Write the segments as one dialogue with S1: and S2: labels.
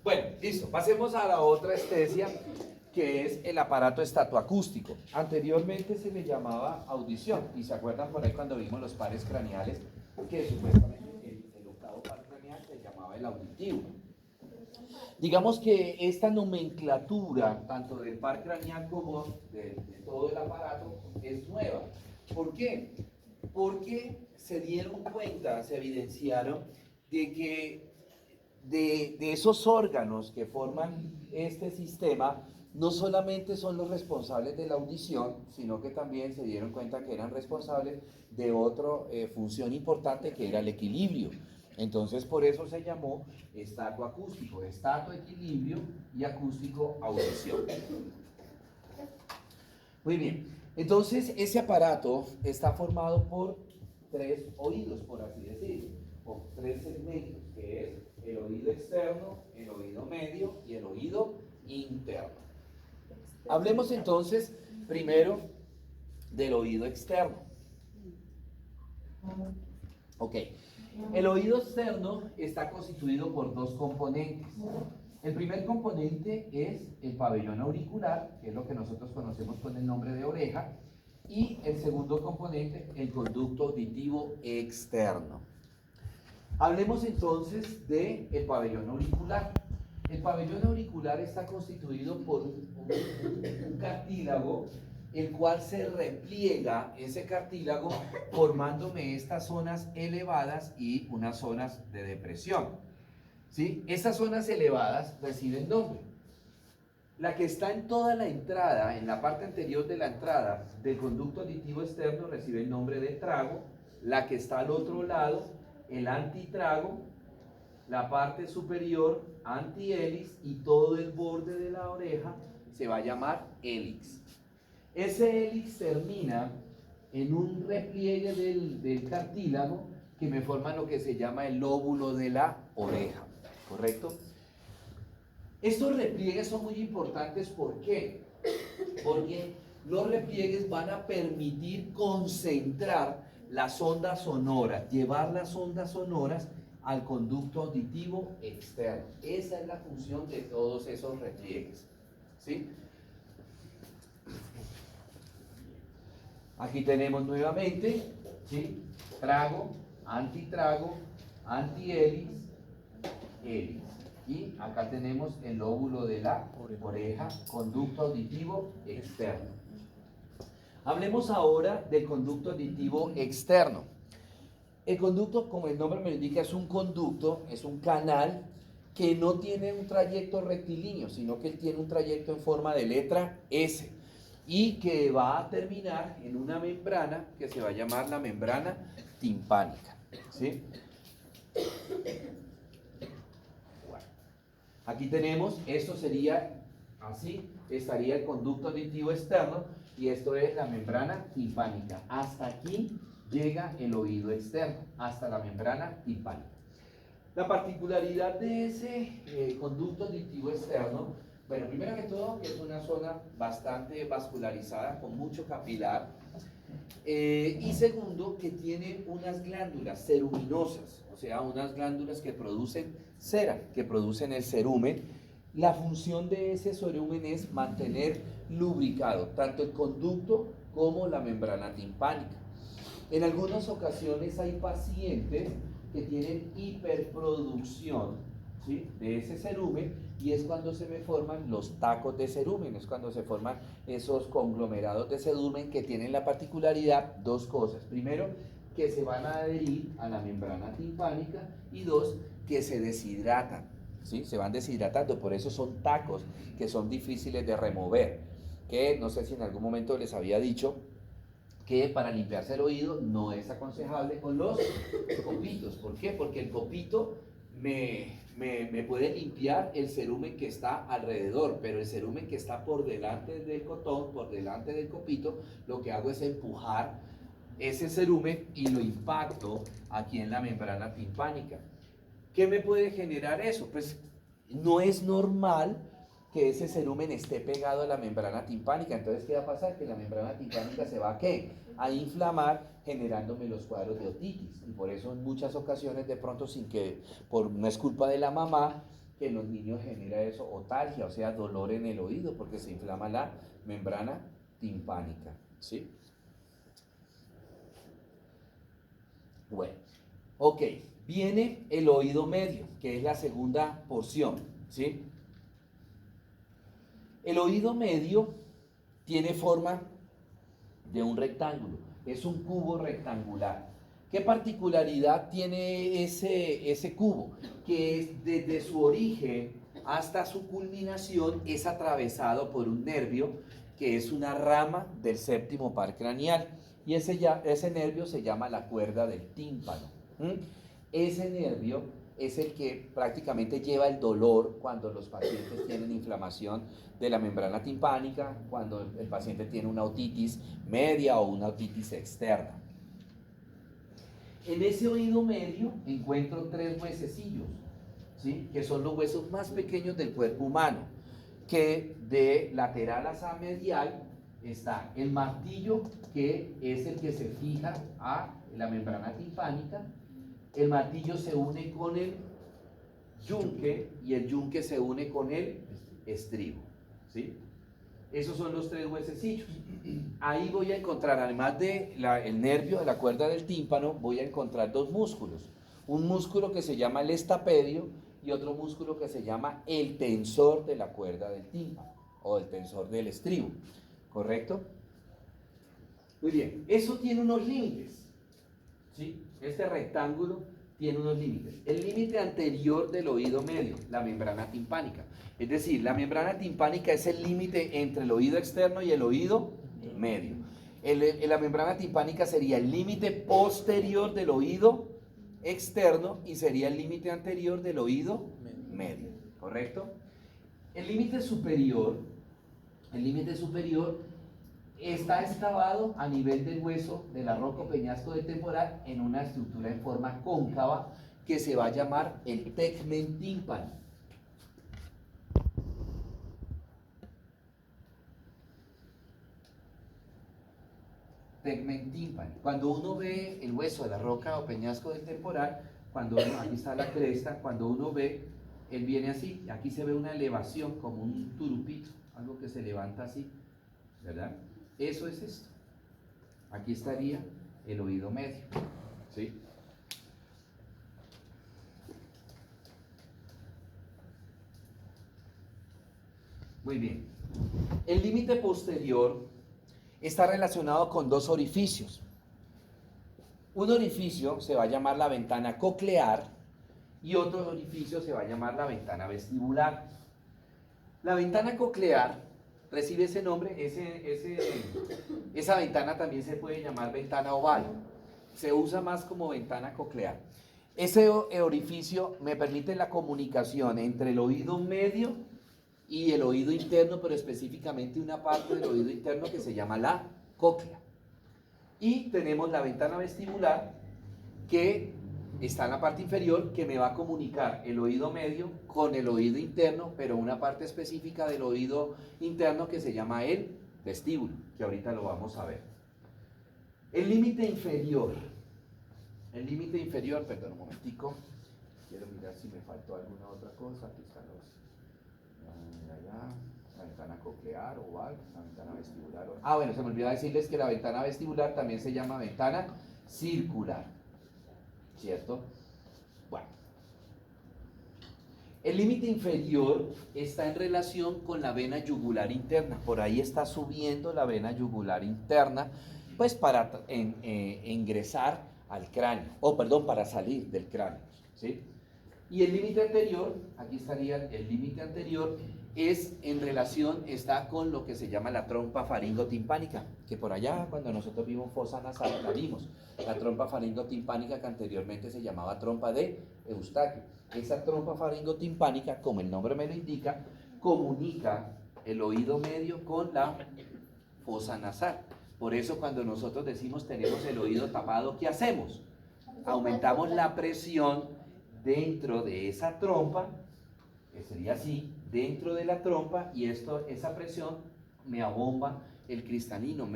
S1: Bueno, listo. Pasemos a la otra estesia, que es el aparato estatoacústico. Anteriormente se le llamaba audición, y se acuerdan por ahí cuando vimos los pares craneales, que supuestamente el octavo par craneal se llamaba el auditivo. Digamos que esta nomenclatura, tanto del par craneal como de todo el aparato, es nueva. ¿Por qué? Porque se dieron cuenta, se evidenciaron de que de esos órganos que forman este sistema, no solamente son los responsables de la audición, sino que también se dieron cuenta que eran responsables de otra función importante, que era el equilibrio. Entonces, por eso se llamó estato acústico, estato equilibrio y acústico audición. Muy bien, entonces ese aparato está formado por tres oídos, por así decirlo, o tres segmentos, que es el oído externo, el oído medio y el oído interno. Hablemos entonces primero del oído externo. Ok, el oído externo está constituido por dos componentes. El primer componente es el pabellón auricular, que es lo que nosotros conocemos con el nombre de oreja, y el segundo componente, el conducto auditivo externo. Hablemos entonces del pabellón auricular. El pabellón auricular está constituido por un cartílago, el cual se repliega ese cartílago formándome estas zonas elevadas y unas zonas de depresión. ¿Sí? Estas zonas elevadas reciben nombre. La que está en toda la entrada, en la parte anterior de la entrada del conducto auditivo externo, recibe el nombre de trago. La que está al otro lado, el antitrago. La parte superior, antihélice, y todo el borde de la oreja se va a llamar hélix. Ese hélix termina en un repliegue del cartílago que me forma lo que se llama el lóbulo de la oreja, ¿correcto? Estos repliegues son muy importantes, ¿por qué? Porque los repliegues van a permitir concentrar las ondas sonoras, llevar las ondas sonoras al conducto auditivo externo. Esa es la función de todos esos repliegues, ¿sí? Aquí tenemos nuevamente, ¿sí? Trago, antitrago, antihélix, hélix. Y acá tenemos el lóbulo de la oreja, conducto auditivo externo. Hablemos ahora del conducto auditivo externo. El conducto, como el nombre me lo indica, es un conducto, es un canal que no tiene un trayecto rectilíneo, sino que tiene un trayecto en forma de letra S y que va a terminar en una membrana que se va a llamar la membrana timpánica, ¿sí? Bueno, aquí tenemos, esto sería así, estaría el conducto auditivo externo y esto es la membrana timpánica. Hasta aquí llega el oído externo, hasta la membrana timpánica. La particularidad de ese conducto auditivo externo, bueno, primero que todo, que es una zona bastante vascularizada, con mucho capilar, y segundo, que tiene unas glándulas ceruminosas, o sea, unas glándulas que producen cera, que producen el cerumen. La función de ese cerumen es mantener lubricado tanto el conducto como la membrana timpánica. En algunas ocasiones hay pacientes que tienen hiperproducción, ¿sí?, de ese cerumen, y es cuando se me forman los tacos de cerumen, es cuando se forman esos conglomerados de cerumen que tienen la particularidad, dos cosas. Primero, que se van a adherir a la membrana timpánica, y dos, que se deshidratan, ¿sí? Se van deshidratando, por eso son tacos que son difíciles de remover, que no sé si en algún momento les había dicho que para limpiarse el oído no es aconsejable con los copitos. ¿Por qué? Porque el copito me puede limpiar el cerumen que está alrededor, pero el cerumen que está por delante del cotón, por delante del copito, lo que hago es empujar ese cerumen y lo impacto aquí en la membrana timpánica. ¿Qué me puede generar eso? Pues no es normal que ese cerumen esté pegado a la membrana timpánica. Entonces, ¿qué va a pasar? Que la membrana timpánica se va a ¿qué? A inflamar, generándome los cuadros de otitis. Y por eso en muchas ocasiones, de pronto, sin que, no es culpa de la mamá, que en los niños genera eso, otalgia, o sea, dolor en el oído, porque se inflama la membrana timpánica, ¿sí? Bueno, ok, viene el oído medio, que es la segunda porción, ¿sí? El oído medio tiene forma de un rectángulo, es un cubo rectangular. ¿Qué particularidad tiene ese cubo? Que desde su origen hasta su culminación es atravesado por un nervio que es una rama del séptimo par craneal, y ese nervio se llama la cuerda del tímpano. Ese nervio es el que prácticamente lleva el dolor cuando los pacientes tienen inflamación de la membrana timpánica, cuando el paciente tiene una otitis media o una otitis externa. En ese oído medio encuentro 3 huesecillos, ¿sí? Que son los huesos más pequeños del cuerpo humano, que de lateral a medial está el martillo, que es el que se fija a la membrana timpánica. El martillo se une con el yunque y el yunque se une con el estribo, ¿sí? Esos son los 3 huesecillos. Ahí voy a encontrar, además del nervio de la cuerda del tímpano, voy a encontrar 2 músculos. Un músculo que se llama el estapedio y otro músculo que se llama el tensor de la cuerda del tímpano o el tensor del estribo, ¿correcto? Muy bien, eso tiene unos límites, ¿sí? Este rectángulo tiene unos límites. El límite anterior del oído medio, la membrana timpánica. Es decir, la membrana timpánica es el límite entre el oído externo y el oído medio. La membrana timpánica sería el límite posterior del oído externo y sería el límite anterior del oído medio, ¿correcto? El límite superior está excavado a nivel del hueso del arroco peñasco del temporal en una estructura en forma cóncava que se va a llamar el tegmen tímpano. Tegmen tímpano. Cuando uno ve el hueso de la roca o peñasco del temporal, aquí está la cresta, cuando uno ve, él viene así, aquí se ve una elevación como un turupito, algo que se levanta así, ¿verdad? Eso es esto. Aquí estaría el oído medio, ¿sí? Muy bien. El límite posterior está relacionado con 2 orificios. Un orificio se va a llamar la ventana coclear y otro orificio se va a llamar la ventana vestibular. La ventana coclear recibe ese nombre, esa ventana también se puede llamar ventana oval, se usa más como ventana coclear. Ese orificio me permite la comunicación entre el oído medio y el oído interno, pero específicamente una parte del oído interno que se llama la cóclea. Y tenemos la ventana vestibular, que está en la parte inferior, que me va a comunicar el oído medio con el oído interno, pero una parte específica del oído interno que se llama el vestíbulo, que ahorita lo vamos a ver. El límite inferior, perdón un momentico, quiero mirar si me faltó alguna otra cosa. Aquí están la ventana coclear, oval, la ventana vestibular. Bueno, se me olvidó decirles que la ventana vestibular también se llama ventana circular, ¿cierto? Bueno, el límite inferior está en relación con la vena yugular interna. Por ahí está subiendo la vena yugular interna, pues para ingresar al cráneo, para salir del cráneo, ¿sí? Y el límite anterior, aquí estaría el límite anterior, está con lo que se llama la trompa faringotimpánica, que por allá cuando nosotros vimos fosa nasal la vimos, la trompa faringotimpánica que anteriormente se llamaba trompa de Eustaquio. Esa trompa faringotimpánica, como el nombre me lo indica, comunica el oído medio con la fosa nasal. Por eso cuando nosotros decimos tenemos el oído tapado, ¿qué hacemos? Aumentamos la presión dentro de esa trompa que sería así, dentro de la trompa, y esa presión me abomba el cristalino,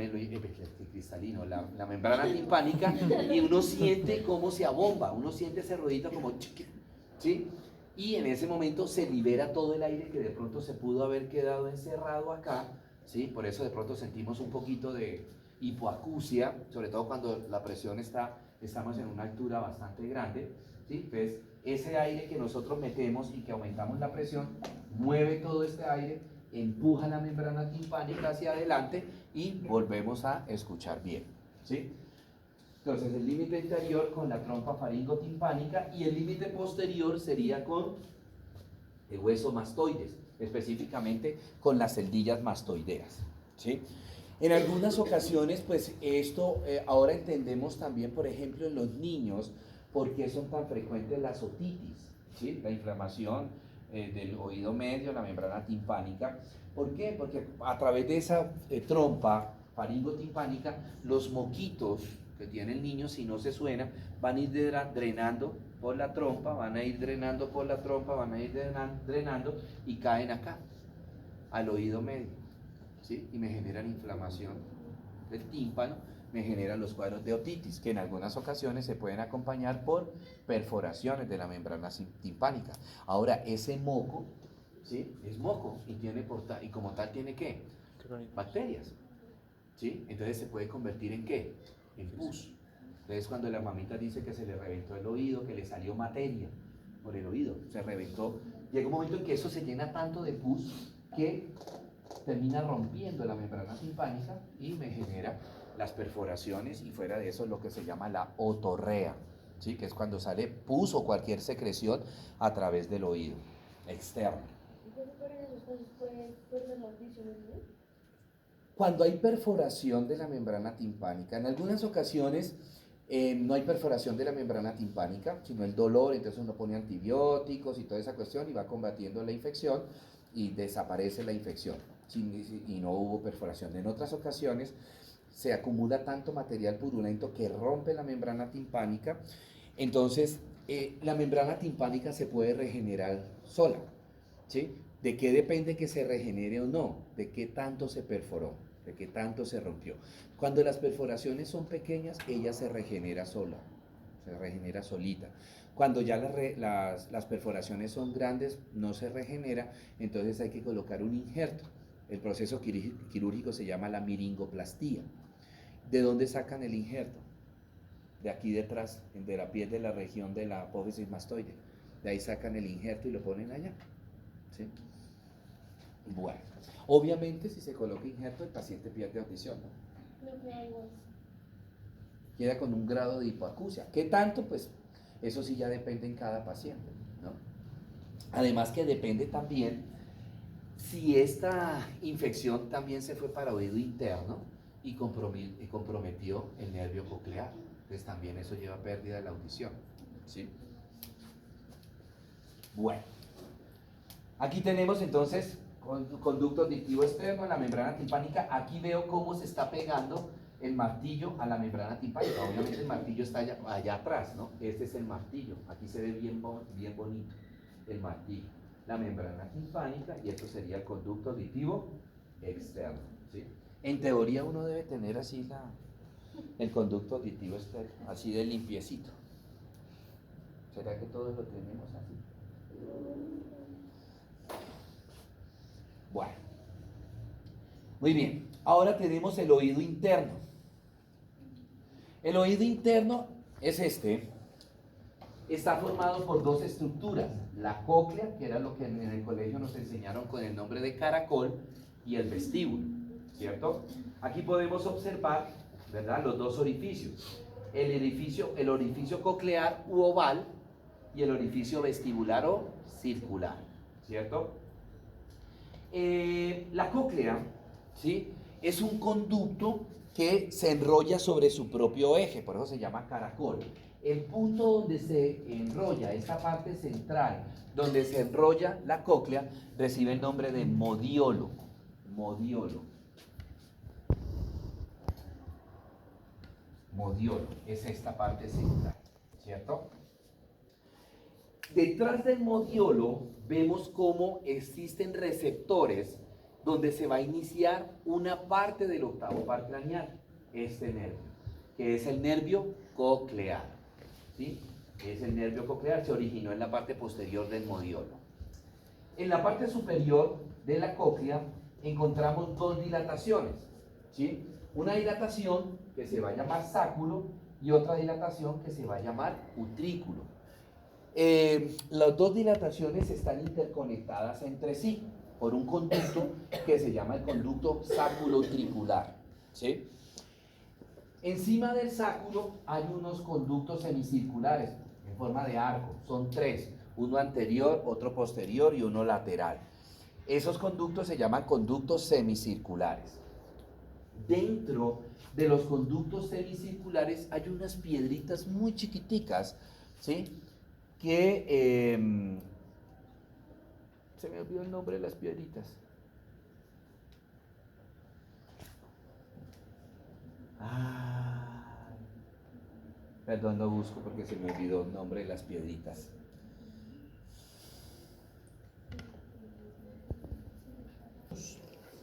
S1: la membrana timpánica, y uno siente cómo se abomba, uno siente ese ruidito como chiqui, ¿sí? Y en ese momento se libera todo el aire que de pronto se pudo haber quedado encerrado acá, ¿sí? Por eso de pronto sentimos un poquito de hipoacusia, sobre todo cuando la presión estamos en una altura bastante grande, ¿sí? Entonces, ese aire que nosotros metemos y que aumentamos la presión, mueve todo este aire, empuja la membrana timpánica hacia adelante y volvemos a escuchar bien, ¿sí? Entonces el límite interior con la trompa faringotimpánica y el límite posterior sería con el hueso mastoides, específicamente con las celdillas mastoideas, ¿sí? En algunas ocasiones, pues esto ahora entendemos también, por ejemplo, en los niños, por qué son tan frecuentes las otitis, ¿sí? La inflamación del oído medio, la membrana timpánica. ¿Por qué? Porque a través de esa trompa faringotimpánica, los moquitos que tiene el niño, si no se suena, van a ir drenando por la trompa, van a ir drenando por la trompa, van a ir drenando y caen acá, al oído medio, ¿sí? Y me generan inflamación del tímpano, me generan los cuadros de otitis, que en algunas ocasiones se pueden acompañar por perforaciones de la membrana timpánica. Ahora, ese moco, ¿sí? Es moco y como tal tiene ¿qué? Bacterias, ¿sí? Entonces se puede convertir en ¿qué? En pus. Entonces cuando la mamita dice que se le reventó el oído, que le salió materia por el oído, se reventó, llega un momento en que eso se llena tanto de pus que termina rompiendo la membrana timpánica y me genera las perforaciones y fuera de eso lo que se llama la otorrea, ¿sí? Que es cuando sale pus o cualquier secreción a través del oído externo. Cuando hay perforación de la membrana timpánica, en algunas ocasiones no hay perforación de la membrana timpánica, sino el dolor, entonces uno pone antibióticos y toda esa cuestión y va combatiendo la infección y desaparece la infección y no hubo perforación. En otras ocasiones se acumula tanto material purulento que rompe la membrana timpánica, entonces la membrana timpánica se puede regenerar sola, ¿sí? ¿De qué depende que se regenere o no? De qué tanto se perforó, de qué tanto se rompió. Cuando las perforaciones son pequeñas, ella se regenera sola, se regenera solita. Cuando ya las perforaciones son grandes, no se regenera, entonces hay que colocar un injerto. El proceso quirúrgico se llama la miringoplastía. ¿De dónde sacan el injerto? De aquí detrás, de la piel de la región de la apófisis mastoide. De ahí sacan el injerto y lo ponen allá, ¿sí? Bueno, obviamente si se coloca injerto el paciente pierde audición, ¿no? Queda con un grado de hipoacusia. ¿Qué tanto? Pues eso sí ya depende en cada paciente, ¿no? Además que depende también si esta infección también se fue para oído interno y comprometió el nervio coclear. Entonces también eso lleva pérdida de la audición, ¿sí? Bueno, aquí tenemos entonces conducto auditivo externo en la membrana timpánica. Aquí veo cómo se está pegando el martillo a la membrana timpánica. Obviamente el martillo está allá atrás, ¿no? Este es el martillo. Aquí se ve bien bonito el martillo. La membrana timpánica y esto sería el conducto auditivo externo, ¿sí? En teoría uno debe tener así el conducto auditivo externo, así de limpiecito. ¿Será que todos lo tenemos así? Bueno, muy bien, ahora tenemos el oído interno. El oído interno es está formado por dos estructuras, la cóclea, que era lo que en el colegio nos enseñaron con el nombre de caracol, y el vestíbulo, ¿cierto? Aquí podemos observar, ¿verdad?, los dos orificios, el orificio coclear u oval y el orificio vestibular o circular, ¿cierto? La cóclea, ¿sí?, es un conducto que se enrolla sobre su propio eje, por eso se llama caracol. El punto donde se enrolla, esta parte central, donde se enrolla la cóclea, recibe el nombre de modiolo. Modiolo. Modiolo, es esta parte central, ¿cierto? Detrás del modiolo vemos cómo existen receptores donde se va a iniciar una parte del octavo par craneal, este nervio, que es el nervio coclear, ¿sí? Es el nervio coclear, se originó en la parte posterior del modiolo. En la parte superior de la cóclea encontramos dos dilataciones, ¿sí? Una dilatación que se va a llamar sáculo y otra dilatación que se va a llamar utrículo. Las dos dilataciones están interconectadas entre sí por un conducto que se llama el conducto sáculo-utricular, ¿sí? Encima del sáculo hay unos conductos semicirculares en forma de arco, son tres, uno anterior, otro posterior y uno lateral. Esos conductos se llaman conductos semicirculares. Dentro de los conductos semicirculares hay unas piedritas muy chiquiticas, ¿sí? Que se me olvidó el nombre de las piedritas. Perdón, lo busco porque se me olvidó el nombre de las piedritas.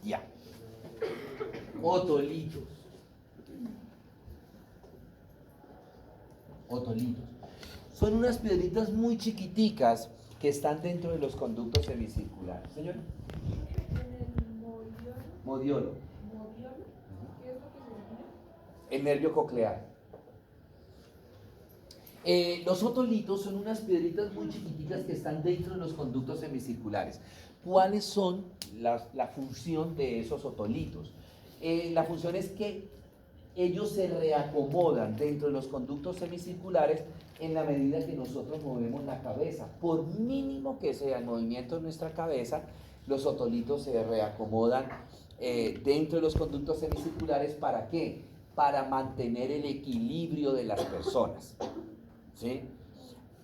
S1: Ya. Otolitos. Otolitos. Son unas piedritas muy chiquiticas que están dentro de los conductos semicirculares. Señora. Modiolo.
S2: ¿Qué es lo que se origina?
S1: El nervio coclear. Los otolitos son unas piedritas muy chiquititas que están dentro de los conductos semicirculares. ¿Cuáles son la función de esos otolitos? La función es que ellos se reacomodan dentro de los conductos semicirculares en la medida que nosotros movemos la cabeza. Por mínimo que sea el movimiento de nuestra cabeza, los otolitos se reacomodan dentro de los conductos semicirculares. ¿Para qué? Para mantener el equilibrio de las personas, ¿sí?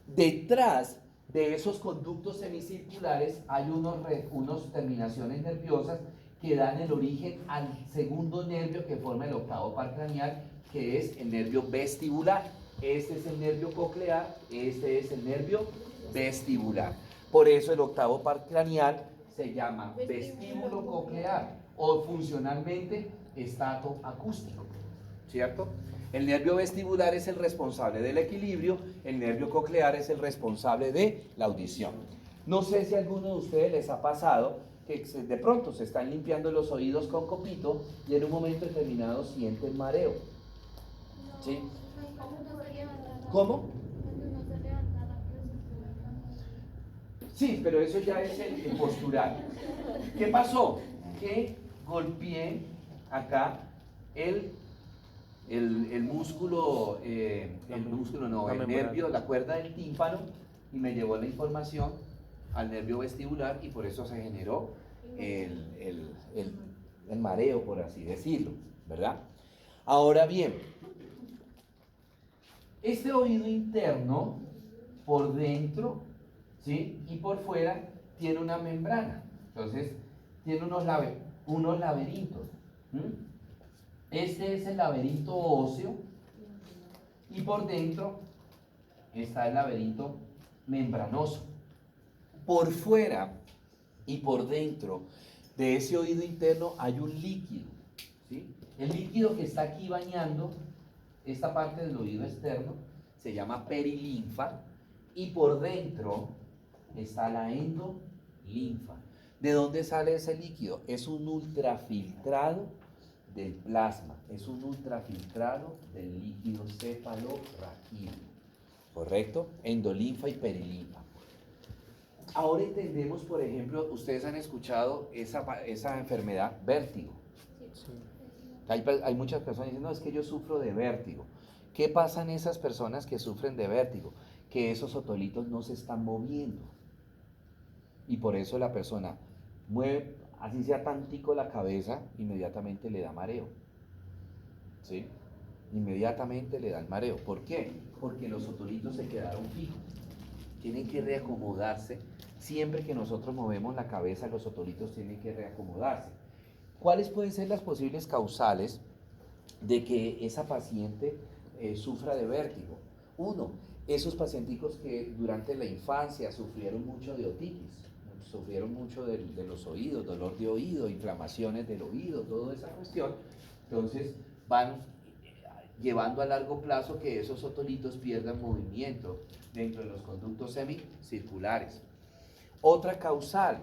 S1: Detrás de esos conductos semicirculares hay unos terminaciones nerviosas que dan el origen al segundo nervio que forma el octavo par craneal, que es el nervio vestibular. Este es el nervio coclear, este es el nervio vestibular. Por eso el octavo par craneal se llama vestíbulo coclear o funcionalmente estato acústico, ¿cierto? El nervio vestibular es el responsable del equilibrio, el nervio coclear es el responsable de la audición. No sé si a alguno de ustedes les ha pasado que de pronto se están limpiando los oídos con copito y en un momento determinado sienten mareo. ¿Sí? ¿Cómo? Sí, pero eso ya es el postural. ¿Qué pasó? Que golpeé acá el músculo, el nervio, la cuerda del tímpano, y me llevó la información al nervio vestibular y por eso se generó el mareo, por así decirlo, ¿verdad? Ahora bien, este oído interno, por dentro, ¿sí? Y por fuera, tiene una membrana. Entonces, tiene unos laberintos. Este es el laberinto óseo y por dentro está el laberinto membranoso. Por fuera y por dentro de ese oído interno hay un líquido, ¿sí? El líquido que está aquí bañando esta parte del oído externo se llama perilinfa y por dentro está la endolinfa. ¿De dónde sale ese líquido? Es un ultrafiltrado del plasma, es un ultrafiltrado del líquido cefalorraquídeo, ¿correcto? Endolinfa y perilinfa. Ahora entendemos, por ejemplo, ustedes han escuchado esa enfermedad, vértigo.
S2: Sí.
S1: Hay muchas personas que dicen, no, es que yo sufro de vértigo. ¿Qué pasa en esas personas que sufren de vértigo? Que esos otolitos no se están moviendo. Y por eso la persona mueve, así sea tantico la cabeza, inmediatamente le da mareo. ¿Sí? Inmediatamente le da el mareo. ¿Por qué? Porque los otolitos se quedaron fijos. Tienen que reacomodarse. Siempre que nosotros movemos la cabeza, los otolitos tienen que reacomodarse. ¿Cuáles pueden ser las posibles causales de que esa paciente sufra de vértigo? Uno, esos pacienticos que durante la infancia sufrieron mucho de otitis, sufrieron mucho de los oídos, dolor de oído, inflamaciones del oído, toda esa cuestión, entonces van llevando a largo plazo que esos otolitos pierdan movimiento dentro de los conductos semicirculares. Otra causal,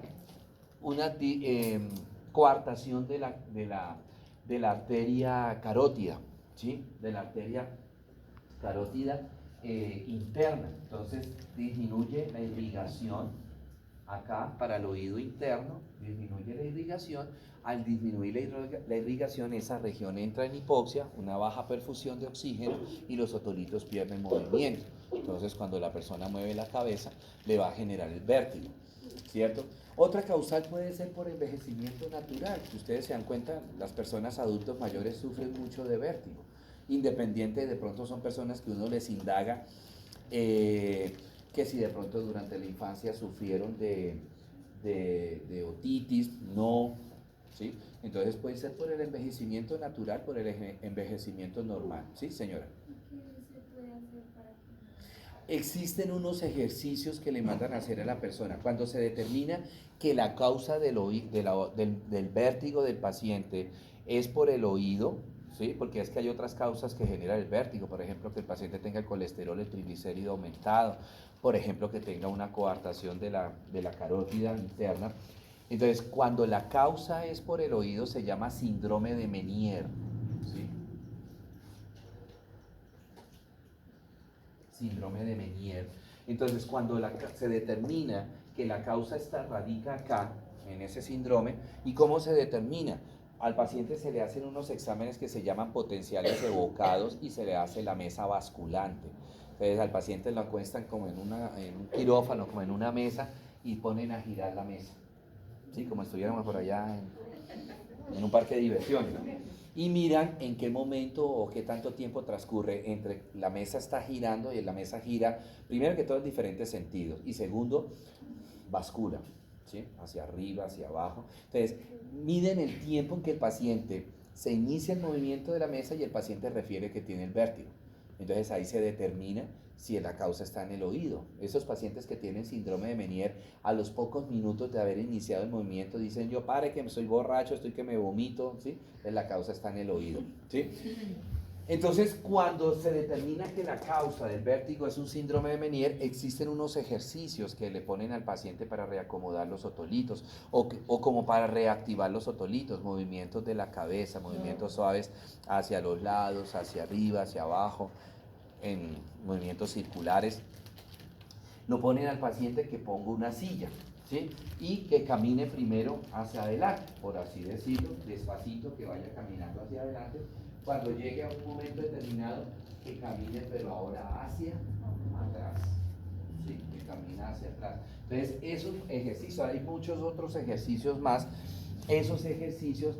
S1: una coartación de la arteria carótida, ¿sí? De la arteria carótida interna. Entonces disminuye la irrigación acá para el oído interno, disminuye la irrigación. Al disminuir la irrigación, esa región entra en hipoxia, una baja perfusión de oxígeno y los otolitos pierden movimiento. Entonces cuando la persona mueve la cabeza le va a generar el vértigo, ¿cierto? Otra causal puede ser por envejecimiento natural. Si ustedes se dan cuenta, las personas adultos mayores sufren mucho de vértigo, independiente de pronto son personas que uno les indaga que si de pronto durante la infancia sufrieron de otitis, no, ¿sí? Entonces puede ser por el envejecimiento natural, por el envejecimiento normal, ¿sí, señora?
S2: ¿Qué se puede hacer para que
S1: Existen unos ejercicios que le mandan a hacer a la persona. Cuando se determina que la causa del vértigo del paciente es por el oído, ¿sí? Porque es que hay otras causas que generan el vértigo, por ejemplo, que el paciente tenga el colesterol, el triglicérido aumentado, por ejemplo, que tenga una coartación de la carótida interna. Entonces, cuando la causa es por el oído, se llama síndrome de Meniere, ¿sí? Síndrome de Meniere. Entonces, cuando se determina que la causa radica acá, en ese síndrome, ¿y cómo se determina? Al paciente se le hacen unos exámenes que se llaman potenciales evocados y se le hace la mesa basculante. Entonces, al paciente lo acuestan como en un quirófano, como en una mesa, y ponen a girar la mesa. ¿Sí? Como estuviéramos por allá en un parque de diversiones, ¿no? Y miran en qué momento o qué tanto tiempo transcurre entre la mesa está girando y la mesa gira, primero que todo en diferentes sentidos, y segundo, bascula, ¿sí? Hacia arriba, hacia abajo. Entonces, miden el tiempo en que el paciente se inicia el movimiento de la mesa y el paciente refiere que tiene el vértigo. Entonces ahí se determina si la causa está en el oído. Esos pacientes que tienen síndrome de Meniere, a los pocos minutos de haber iniciado el movimiento, dicen: yo pare que soy borracho, estoy que me vomito, ¿sí? Entonces la causa está en el oído, ¿sí? Entonces, cuando se determina que la causa del vértigo es un síndrome de Meniere, existen unos ejercicios que le ponen al paciente para reacomodar los otolitos o como para reactivar los otolitos, movimientos de la cabeza, movimientos suaves hacia los lados, hacia arriba, hacia abajo, en movimientos circulares. Lo ponen al paciente que ponga una silla, ¿sí? Y que camine primero hacia adelante, por así decirlo, despacito, que vaya caminando hacia adelante. Cuando llegue a un momento determinado, que camine pero ahora hacia atrás, ¿sí? Que camina hacia atrás. Entonces, esos ejercicios, hay muchos otros ejercicios más. Esos ejercicios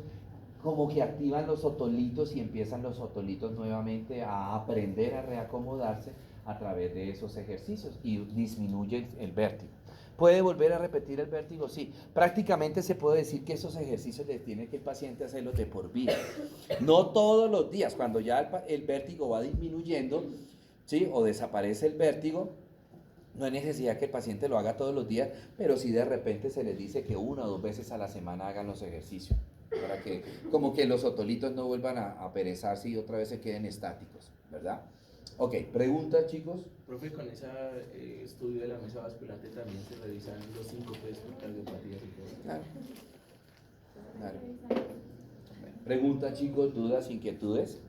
S1: como que activan los otolitos y empiezan los otolitos nuevamente a aprender a reacomodarse a través de esos ejercicios y disminuye el vértigo. ¿Puede volver a repetir el vértigo? Sí. Prácticamente se puede decir que esos ejercicios les tiene que el paciente hacerlos de por vida. No todos los días, cuando ya el vértigo va disminuyendo, ¿sí? O desaparece el vértigo, no hay necesidad que el paciente lo haga todos los días, pero sí de repente se les dice que 1 o 2 veces a la semana hagan los ejercicios, para que como que los otolitos no vuelvan a perezarse y otra vez se queden estáticos, ¿verdad? Ok, preguntas, chicos.
S3: Profe, con ese estudio de la mesa basculante también se revisan los síncopes por cardiopatías y todo.
S1: Claro. Claro. Preguntas, chicos, dudas, inquietudes.